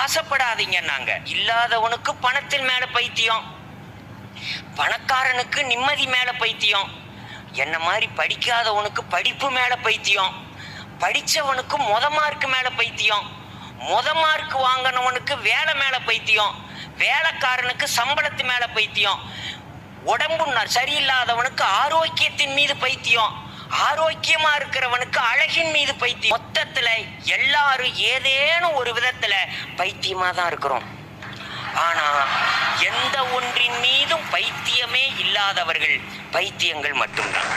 ஆசைப்படாதீங்கன்னாங்க. இல்லாதவனுக்கு பணத்தின் மேல பைத்தியம், பணக்காரனுக்கு நிம்மதி மேல பைத்தியம், என்ன மாதிரி படிக்காதவனுக்கு படிப்பு மேல பைத்தியம், படிச்சவனுக்கு மார்க் மேல பைத்தியம், மார்க் வாங்கினவனுக்கு வேலை மேல பைத்தியம், வேலைக்காரனுக்கு சம்பளத்து மேல பைத்தியம், உடம்பு சரியில்லாதவனுக்கு ஆரோக்கியத்தின் மீது பைத்தியம், ஆரோக்கியமா இருக்கிறவனுக்கு அழகின் மீது பைத்தியம். மொத்தத்துல எல்லாரும் ஏதேனும் ஒரு விதத்துல பைத்தியமா தான் இருக்கிறோம். ஆனா எந்த ஒன்றின் மீதும் பைத்தியமே இல்லாதவர்கள் பைத்தியங்கள் மட்டும்தான்.